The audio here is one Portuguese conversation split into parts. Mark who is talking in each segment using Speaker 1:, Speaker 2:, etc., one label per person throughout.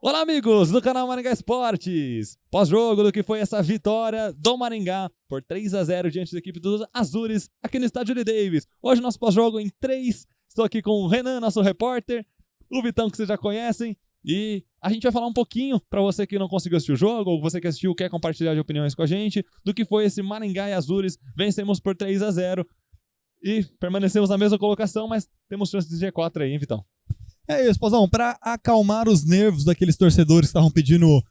Speaker 1: Olá, amigos do canal Maringá Esportes! Pós-jogo do que foi essa vitória do Maringá por 3-0 diante da equipe dos Azures aqui no estádio Lee Davis. Hoje nosso pós-jogo em 3. Estou aqui com o Renan, nosso repórter, o Vitão, que vocês já conhecem, e a gente vai falar um pouquinho para você que não conseguiu assistir o jogo, ou você que assistiu quer compartilhar de opiniões com a gente, do que foi esse Maringá e Azures. Vencemos por 3-0 e permanecemos na mesma colocação, mas temos chance de G4 aí, hein, Vitão?
Speaker 2: É isso, Pauzão, pra acalmar os nervos daqueles torcedores que estavam pedindo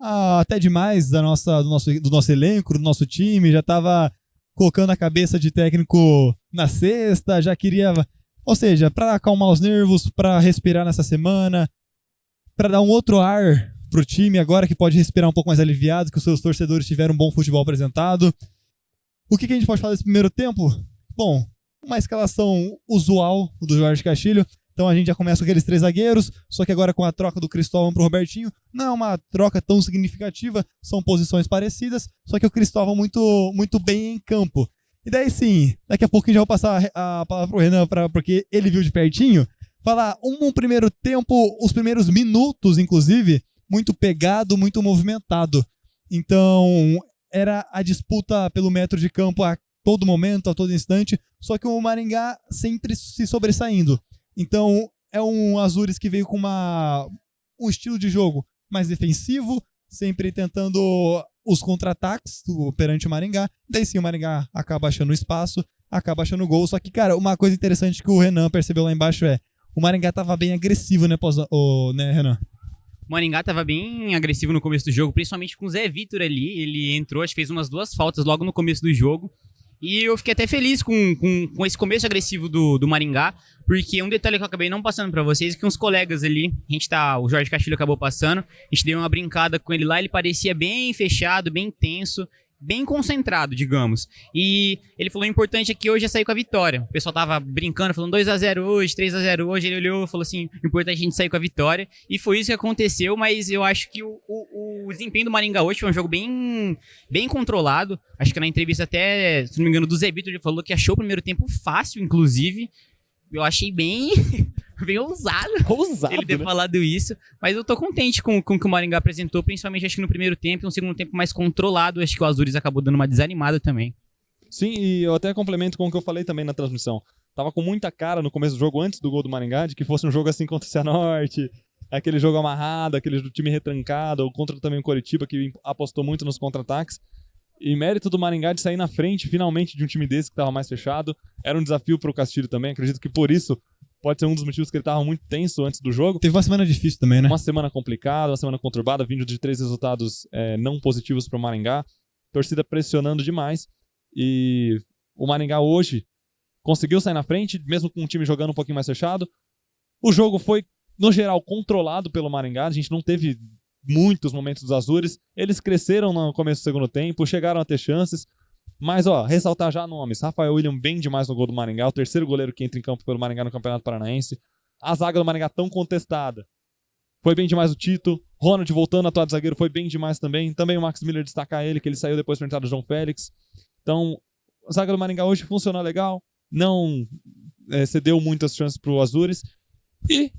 Speaker 2: até demais do nosso elenco, do nosso time, já tava colocando a cabeça de técnico na cesta, já queria... Ou seja, pra acalmar os nervos, pra respirar nessa semana, pra dar um outro ar pro time agora que pode respirar um pouco mais aliviado, que os seus torcedores tiveram um bom futebol apresentado. O que a gente pode falar desse primeiro tempo? Bom, uma escalação usual do Jorge Castilho. Então a gente já começa com aqueles 3 zagueiros, só que agora com a troca do Cristóvão pro Robertinho, não é uma troca tão significativa, são posições parecidas, só que o Cristóvão muito bem em campo. E daí sim, daqui a pouquinho já vou passar a palavra pro Renan, porque ele viu de pertinho, falar um primeiro tempo, os primeiros minutos inclusive, muito pegado, muito movimentado. Então era a disputa pelo metro de campo a todo momento, a todo instante, só que o Maringá sempre se sobressaindo. Então, é um Azures que veio com um estilo de jogo mais defensivo, sempre tentando os contra-ataques perante o Maringá. Daí sim, o Maringá acaba achando espaço, acaba achando gol. Só que, cara, uma coisa interessante que o Renan percebeu lá embaixo o Maringá tava bem agressivo, né, né, Renan?
Speaker 3: O Maringá tava bem agressivo no começo do jogo, principalmente com o Zé Vitor ali. Ele entrou, acho que fez umas 2 faltas logo no começo do jogo. E eu fiquei até feliz com esse começo agressivo do Maringá, porque um detalhe que eu acabei não passando pra vocês é que uns colegas ali, o Jorge Castilho acabou passando, a gente deu uma brincada com ele lá, ele parecia bem fechado, bem tenso, bem concentrado, digamos. E ele falou, o importante é que hoje é sair com a vitória. O pessoal tava brincando, falando 2-0 hoje, 3-0 hoje, ele olhou e falou assim, o importante é a gente sair com a vitória. E foi isso que aconteceu, mas eu acho que o desempenho do Maringá hoje foi um jogo bem controlado. Acho que na entrevista até, se não me engano, do Zé Vitor, ele falou que achou o primeiro tempo fácil, inclusive. Eu achei bem ousado ele ter falado isso, mas eu tô contente com o que o Maringá apresentou, principalmente acho que no primeiro tempo, e um segundo tempo mais controlado, acho que o Azures acabou dando uma desanimada também.
Speaker 1: Sim, e eu até complemento com o que eu falei também na transmissão. Tava com muita cara no começo do jogo, antes do gol do Maringá, de que fosse um jogo assim contra o Cianorte, aquele jogo amarrado, aquele do time retrancado, ou contra também o Coritiba, que apostou muito nos contra-ataques. E mérito do Maringá de sair na frente, finalmente, de um time desse que estava mais fechado. Era um desafio para o Castilho também. Acredito que por isso pode ser um dos motivos que ele estava muito tenso antes do jogo.
Speaker 2: Teve uma semana difícil também, né?
Speaker 1: Uma semana complicada, uma semana conturbada, vindo de 3 resultados não positivos para o Maringá. Torcida pressionando demais. E o Maringá hoje conseguiu sair na frente, mesmo com o time jogando um pouquinho mais fechado. O jogo foi, no geral, controlado pelo Maringá. A gente não teve muitos momentos dos Azures, eles cresceram no começo do segundo tempo, chegaram a ter chances, mas ressaltar já nomes, Rafael William bem demais no gol do Maringá, o terceiro goleiro que entra em campo pelo Maringá no Campeonato Paranaense, a zaga do Maringá tão contestada, foi bem demais o Tito, Ronald voltando a atuar de zagueiro foi bem demais também o Max Miller destacar ele, que ele saiu depois para entrar do João Félix. Então a zaga do Maringá hoje funcionou legal, não cedeu muitas chances para o Azures, e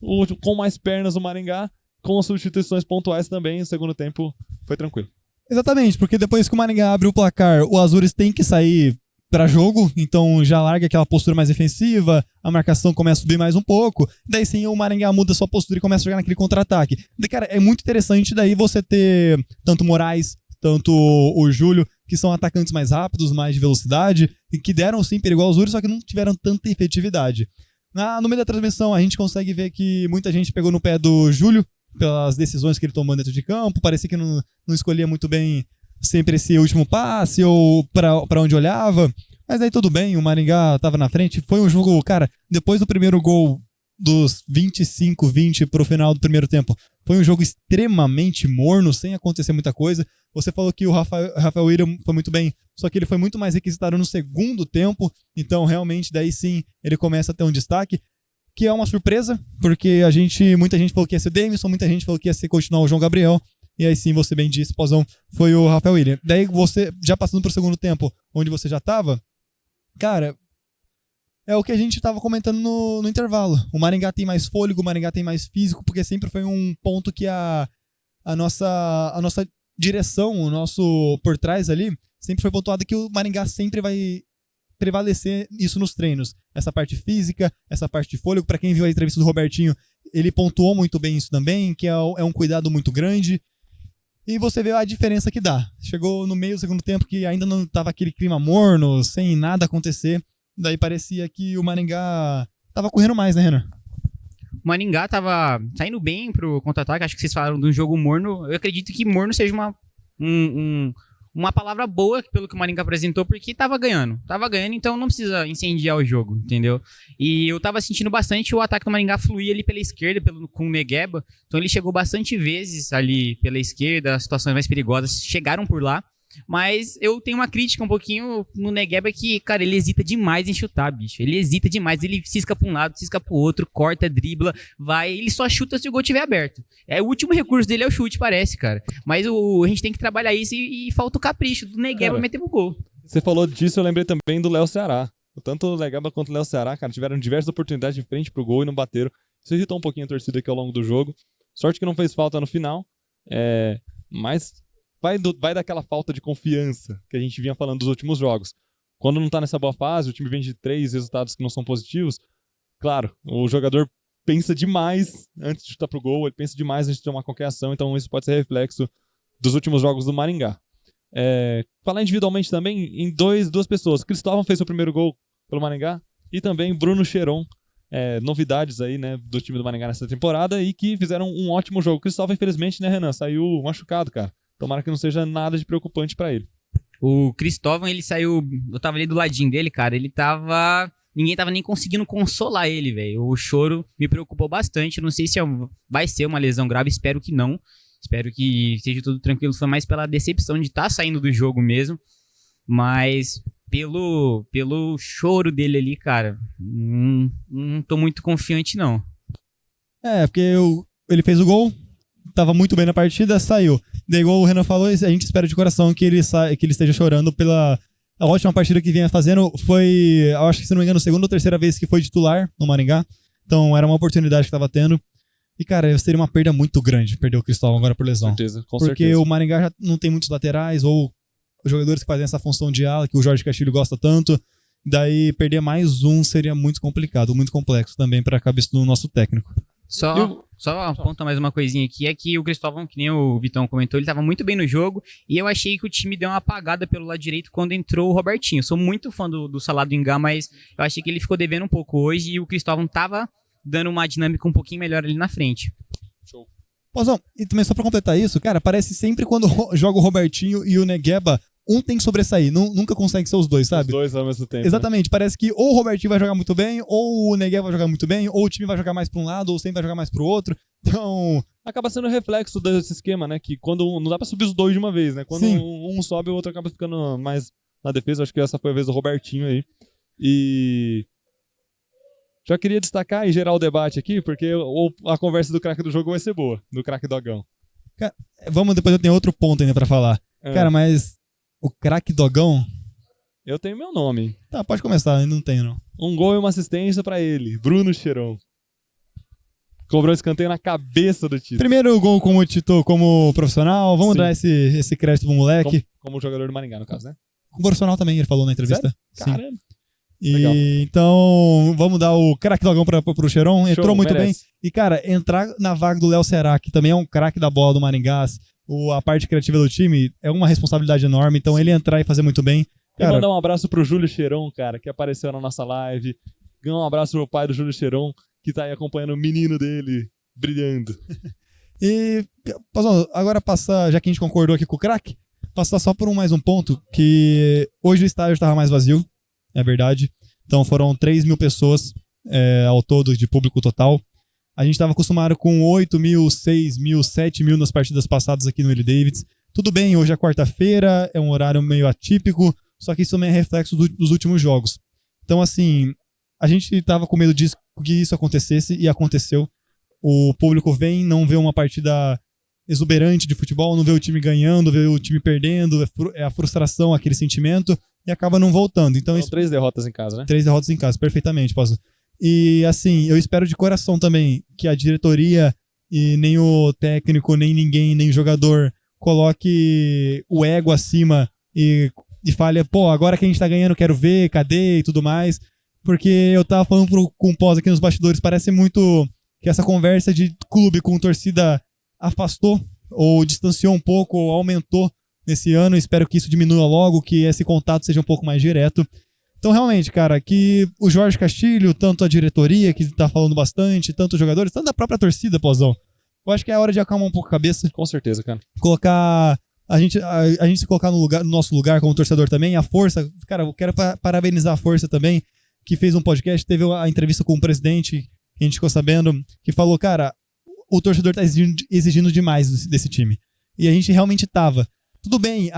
Speaker 1: com mais pernas o Maringá, com substituições pontuais também, o segundo tempo foi tranquilo.
Speaker 2: Exatamente, porque depois que o Maringá abre o placar, o Azures tem que sair para jogo, então já larga aquela postura mais defensiva, a marcação começa a subir mais um pouco, daí sim o Maringá muda sua postura e começa a jogar naquele contra-ataque. Cara, é muito interessante daí você ter tanto Moraes, tanto o Júlio, que são atacantes mais rápidos, mais de velocidade, e que deram sim perigo ao Azures, só que não tiveram tanta efetividade. No meio da transmissão a gente consegue ver que muita gente pegou no pé do Júlio, pelas decisões que ele tomou dentro de campo, parecia que não escolhia muito bem sempre esse último passe ou para onde olhava, mas aí tudo bem, o Maringá estava na frente, foi um jogo, cara, depois do primeiro gol dos 25-20 pro final do primeiro tempo, foi um jogo extremamente morno, sem acontecer muita coisa. Você falou que o Rafael William foi muito bem, só que ele foi muito mais requisitado no segundo tempo, então realmente daí sim ele começa a ter um destaque, que é uma surpresa, porque muita gente falou que ia ser Davidson, muita gente falou que ia ser continuar o João Gabriel, e aí sim, você bem disse, Pozão, foi o Rafael William. Daí você, já passando pro segundo tempo, onde você já tava, cara, é o que a gente estava comentando no intervalo. O Maringá tem mais fôlego, o Maringá tem mais físico, porque sempre foi um ponto que a nossa direção, o nosso por trás ali, sempre foi pontuado que o Maringá sempre vai prevalecer isso nos treinos. Essa parte física, essa parte de fôlego. Para quem viu a entrevista do Robertinho, ele pontuou muito bem isso também, que é um cuidado muito grande. E você vê a diferença que dá. Chegou no meio do segundo tempo que ainda não estava aquele clima morno, sem nada acontecer. Daí parecia que o Maringá tava correndo mais, né, Renan?
Speaker 3: O Maringá tava saindo bem pro contra-ataque. Acho que vocês falaram de um jogo morno. Eu acredito que morno seja uma palavra boa pelo que o Maringá apresentou, porque tava ganhando, então não precisa incendiar o jogo, entendeu? E eu tava sentindo bastante o ataque do Maringá fluir ali pela esquerda, com o Negueba, então ele chegou bastante vezes ali pela esquerda, as situações mais perigosas chegaram por lá, mas eu tenho uma crítica um pouquinho no Negueba que, cara, ele hesita demais em chutar, bicho, ele hesita demais, ele cisca pra um lado, cisca pro outro, corta, dribla, vai, ele só chuta se o gol estiver aberto. O último recurso dele é o chute, parece, cara, mas a gente tem que trabalhar isso e falta o capricho do Negueba meter pro gol.
Speaker 1: Você falou disso, eu lembrei também do Léo Ceará. Tanto o Negueba quanto o Léo Ceará, cara, tiveram diversas oportunidades de frente pro gol e não bateram. Isso irritou um pouquinho a torcida aqui ao longo do jogo. Sorte que não fez falta no final, mas vai daquela falta de confiança que a gente vinha falando dos últimos jogos. Quando não tá nessa boa fase, o time vem de 3 resultados que não são positivos, claro, o jogador pensa demais antes de chutar pro gol, ele pensa demais antes de tomar qualquer ação, então isso pode ser reflexo dos últimos jogos do Maringá. Falar individualmente também em duas pessoas. Cristóvão fez seu primeiro gol pelo Maringá e também Bruno Cheron, novidades aí, né, do time do Maringá nessa temporada e que fizeram um ótimo jogo. Cristóvão, infelizmente, né, Renan, saiu machucado, cara. Tomara que não seja nada de preocupante pra ele.
Speaker 3: O Cristóvão, ele saiu... Eu tava ali do ladinho dele, cara. Ele tava... Ninguém tava nem conseguindo consolar ele, velho. O choro me preocupou bastante. Não sei se vai ser uma lesão grave. Espero que não. Espero que seja tudo tranquilo. Foi mais pela decepção de estar saindo do jogo mesmo. Mas pelo choro dele ali, cara, não tô muito confiante, não.
Speaker 2: Porque ele fez o gol, tava muito bem na partida, saiu. Daí, igual o Renan falou, a gente espera de coração que ele esteja chorando pela a ótima partida que vinha fazendo. Foi, eu acho que, se não me engano, a segunda ou terceira vez que foi titular no Maringá. Então era uma oportunidade que tava tendo. E, cara, seria uma perda muito grande perder o Cristóvão agora por lesão.
Speaker 1: Com
Speaker 2: Porque
Speaker 1: certeza.
Speaker 2: o Maringá já não tem muitos laterais ou jogadores que fazem essa função de ala, que o Jorge Castilho gosta tanto. Daí perder mais um seria muito complicado, muito complexo também para a cabeça do nosso técnico.
Speaker 3: Só aponta mais uma coisinha aqui, é que o Cristóvão, que nem o Vitão comentou, ele tava muito bem no jogo, e eu achei que o time deu uma apagada pelo lado direito quando entrou o Robertinho. Eu sou muito fã do Salado Ingá, mas eu achei que ele ficou devendo um pouco hoje, e o Cristóvão tava dando uma dinâmica um pouquinho melhor ali na frente.
Speaker 1: Show.
Speaker 2: Pozão, e também só pra completar isso, cara, parece sempre quando joga o Robertinho e o Negueba, um tem que sobressair, nunca consegue ser os dois, sabe?
Speaker 1: Os dois ao mesmo tempo.
Speaker 2: Exatamente, né? Parece que ou o Robertinho vai jogar muito bem, ou o Negueba vai jogar muito bem, ou o time vai jogar mais pra um lado, ou sempre vai jogar mais pro outro. Então...
Speaker 1: acaba sendo reflexo desse esquema, né? Que quando não dá pra subir os dois de uma vez, né? Quando um sobe, o outro acaba ficando mais na defesa. Acho que essa foi a vez do Robertinho aí. E já queria destacar e gerar o debate aqui, porque a conversa do craque do jogo vai ser boa, do craque Dogão.
Speaker 2: Cara, depois eu tenho outro ponto ainda pra falar. Cara, mas o craque Dogão...
Speaker 1: eu tenho meu nome.
Speaker 2: Tá, pode começar, ainda não tenho, não.
Speaker 1: Um gol e uma assistência pra ele, Bruno Cheron. Cobrou escanteio na cabeça do Tito.
Speaker 2: Primeiro gol como profissional, vamos dar esse crédito pro moleque.
Speaker 1: Como jogador do Maringá, no caso, né?
Speaker 2: Como profissional também, ele falou na entrevista.
Speaker 1: Sério? Caramba.
Speaker 2: E então, vamos dar o craque Dogão pro Cheron. Entrou
Speaker 1: Show,
Speaker 2: muito
Speaker 1: merece.
Speaker 2: bem. E, cara, entrar na vaga do Léo Ceará, que também é um craque da bola do Maringá, a parte criativa do time, é uma responsabilidade enorme. Então, ele entrar e fazer muito bem. Cara,
Speaker 1: e mandar um abraço pro Júlio Cheron, cara, que apareceu na nossa live. Um abraço pro pai do Júlio Cheron, que tá aí acompanhando o menino dele brilhando.
Speaker 2: E, Pauzão, agora passar, já que a gente concordou aqui com o craque, passar só por mais um ponto, que hoje o estádio estava mais vazio, é verdade. Então foram 3 mil pessoas ao todo de público total. A gente estava acostumado com 8 mil, 6 mil, 7 mil nas partidas passadas aqui no Willie Davids. Tudo bem, hoje é quarta-feira, é um horário meio atípico, só que isso também é reflexo dos últimos jogos. Então, assim, a gente estava com medo disso, que isso acontecesse, e aconteceu. O público vem, não vê uma partida exuberante de futebol, não vê o time ganhando, vê o time perdendo, é a frustração, aquele sentimento. e acaba não voltando. Então,
Speaker 1: São 3 derrotas em casa, né?
Speaker 2: 3 derrotas em casa, perfeitamente, posso. E assim, eu espero de coração também que a diretoria e nem o técnico, nem ninguém, nem o jogador coloque o ego acima e fale, pô, agora que a gente tá ganhando, quero ver, cadê e tudo mais. Porque eu tava falando com o Pós aqui nos bastidores, parece muito que essa conversa de clube com torcida afastou ou distanciou um pouco ou aumentou nesse ano. Espero que isso diminua logo, que esse contato seja um pouco mais direto. Então, realmente, cara, que o Jorge Castilho, tanto a diretoria, que tá falando bastante, tanto os jogadores, tanto a própria torcida, Pozão, eu acho que é hora de acalmar um pouco a cabeça.
Speaker 1: Com certeza, cara.
Speaker 2: Colocar... A gente se colocar no nosso lugar como torcedor também, a Força... Cara, eu quero parabenizar a Força também, que fez um podcast, teve a entrevista com o presidente, que a gente ficou sabendo, que falou, cara, o torcedor tá exigindo demais desse time. E a gente realmente tava. Tudo bem,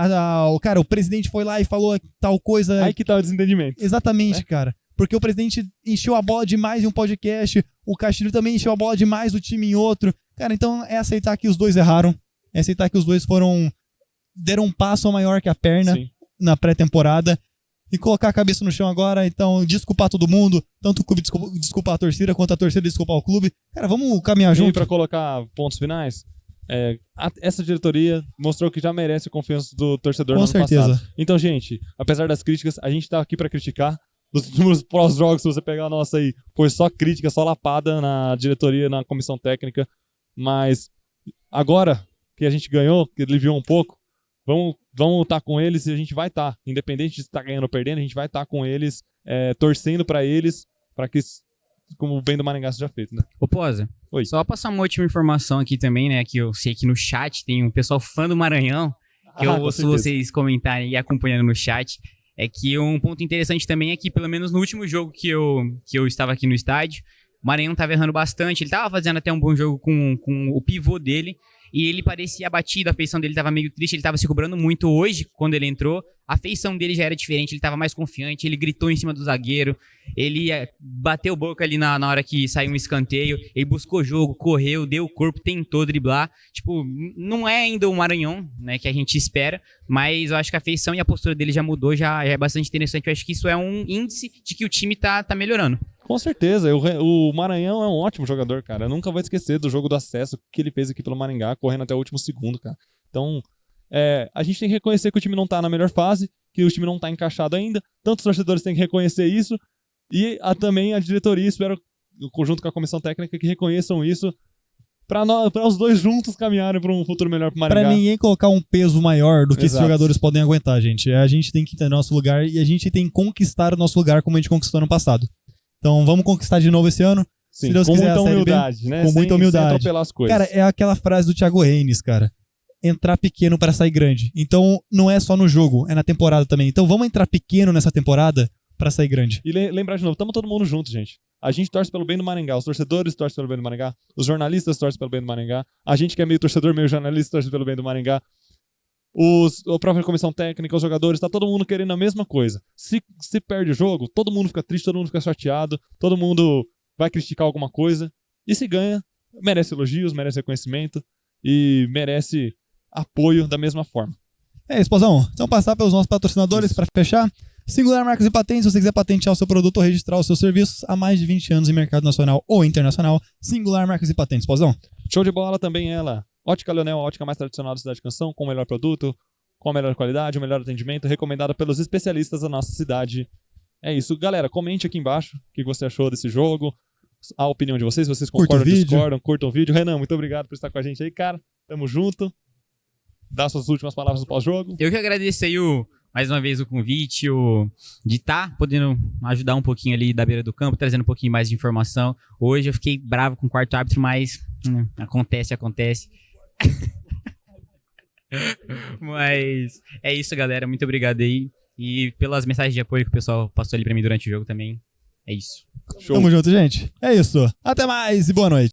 Speaker 2: cara, o presidente foi lá e falou tal coisa...
Speaker 1: Aí que tá o desentendimento.
Speaker 2: Exatamente, cara. Porque o presidente encheu a bola demais em um podcast, o Castilho também encheu a bola demais do time em outro. Cara, então é aceitar que os dois erraram, é aceitar que os dois deram um passo maior que a perna
Speaker 1: Sim.
Speaker 2: na pré-temporada e colocar a cabeça no chão agora, então desculpar todo mundo, tanto o clube desculpar a torcida, quanto a torcida desculpar o clube. Cara, vamos caminhar
Speaker 1: E
Speaker 2: junto.
Speaker 1: pra colocar pontos finais, essa diretoria mostrou que já merece a confiança do torcedor
Speaker 2: Com
Speaker 1: no ano
Speaker 2: certeza.
Speaker 1: passado. Então, gente, apesar das críticas, a gente tá aqui pra criticar. Dos últimos pós-jogos, se você pegar a nossa aí, foi só crítica, só lapada na diretoria, na comissão técnica. Mas agora que a gente ganhou, que aliviou um pouco, vamos estar com eles e a gente vai estar. Independente de estar ganhando ou perdendo, a gente vai estar com eles, torcendo pra eles, pra que, como o bem do Maringá seja feito, né?
Speaker 3: Ô, Poza,
Speaker 1: Oi.
Speaker 3: só passar uma última informação aqui também, né? Que eu sei que no chat tem um pessoal fã do Maranhão, que eu
Speaker 1: com
Speaker 3: ouço
Speaker 1: certeza.
Speaker 3: vocês comentarem e acompanhando no chat. É que um ponto interessante também é que, pelo menos no último jogo que eu estava aqui no estádio, o Maranhão estava errando bastante. Ele estava fazendo até um bom jogo com o pivô dele. E ele parecia abatido, a feição dele estava meio triste, ele estava se cobrando muito hoje, quando ele entrou. A feição dele já era diferente, ele estava mais confiante, ele gritou em cima do zagueiro, ele bateu boca ali na hora que saiu um escanteio, ele buscou jogo, correu, deu o corpo, tentou driblar. Tipo, não é ainda o Maranhão, né, que a gente espera, mas eu acho que a feição e a postura dele já mudou, já é bastante interessante. Eu acho que isso é um índice de que o time tá melhorando.
Speaker 1: Com certeza, o Maranhão é um ótimo jogador, cara. Eu nunca vou esquecer do jogo do acesso que ele fez aqui pelo Maringá, correndo até o último segundo, cara. Então, a gente tem que reconhecer que o time não tá na melhor fase, que o time não tá encaixado ainda. Tanto os torcedores têm que reconhecer isso, e também a diretoria, espero, junto com a comissão técnica, que reconheçam isso, pra os dois juntos caminharem pra um futuro melhor pro Maringá.
Speaker 2: Pra ninguém colocar um peso maior do que esses
Speaker 1: Exato.
Speaker 2: jogadores podem aguentar, gente. A gente tem que ter nosso lugar e a gente tem que conquistar o nosso lugar como a gente conquistou no passado. Então vamos conquistar de novo esse ano.
Speaker 1: Sim,
Speaker 2: se Deus
Speaker 1: com
Speaker 2: quiser,
Speaker 1: muita
Speaker 2: a Série B,
Speaker 1: humildade, né?
Speaker 2: com muita humildade.
Speaker 1: Sem atropelar as coisas.
Speaker 2: Cara, é aquela frase do Thiago Reines, cara. Entrar pequeno para sair grande. Então não é só no jogo, é na temporada também. Então vamos entrar pequeno nessa temporada para sair grande.
Speaker 1: E lembrar de novo, estamos todo mundo junto, gente. A gente torce pelo bem do Maringá, os torcedores torcem pelo bem do Maringá, os jornalistas torcem pelo bem do Maringá, a gente que é meio torcedor, meio jornalista, torce pelo bem do Maringá. A própria comissão técnica, os jogadores, tá todo mundo querendo a mesma coisa. Se perde o jogo, todo mundo fica triste, todo mundo fica chateado, todo mundo vai criticar alguma coisa. E se ganha, merece elogios, merece reconhecimento e merece apoio da mesma forma.
Speaker 2: É isso, Pozão. Então passar pelos nossos patrocinadores para fechar. Singular Marcas e Patentes, se você quiser patentear o seu produto ou registrar os seus serviços há mais de 20 anos em mercado nacional ou internacional. Singular Marcas e Patentes, Pozão.
Speaker 1: Show de bola também ela. Ótica Leonel, a ótica mais tradicional da cidade de Canção, com o melhor produto, com a melhor qualidade, o melhor atendimento, recomendada pelos especialistas da nossa cidade. É isso. Galera, comente aqui embaixo o que você achou desse jogo, a opinião de vocês, se vocês concordam ou discordam, curtam o vídeo. Renan, muito obrigado por estar com a gente aí, cara. Tamo junto. Dá suas últimas palavras no pós-jogo.
Speaker 3: Eu que agradeço aí mais uma vez o convite, de estar podendo ajudar um pouquinho ali da beira do campo, trazendo um pouquinho mais de informação. Hoje eu fiquei bravo com o quarto árbitro, mas acontece. Mas é isso, galera. Muito obrigado aí. E pelas mensagens de apoio que o pessoal passou ali pra mim durante o jogo também. É isso.
Speaker 1: Show.
Speaker 2: Tamo junto, gente. É isso. Até mais e boa noite.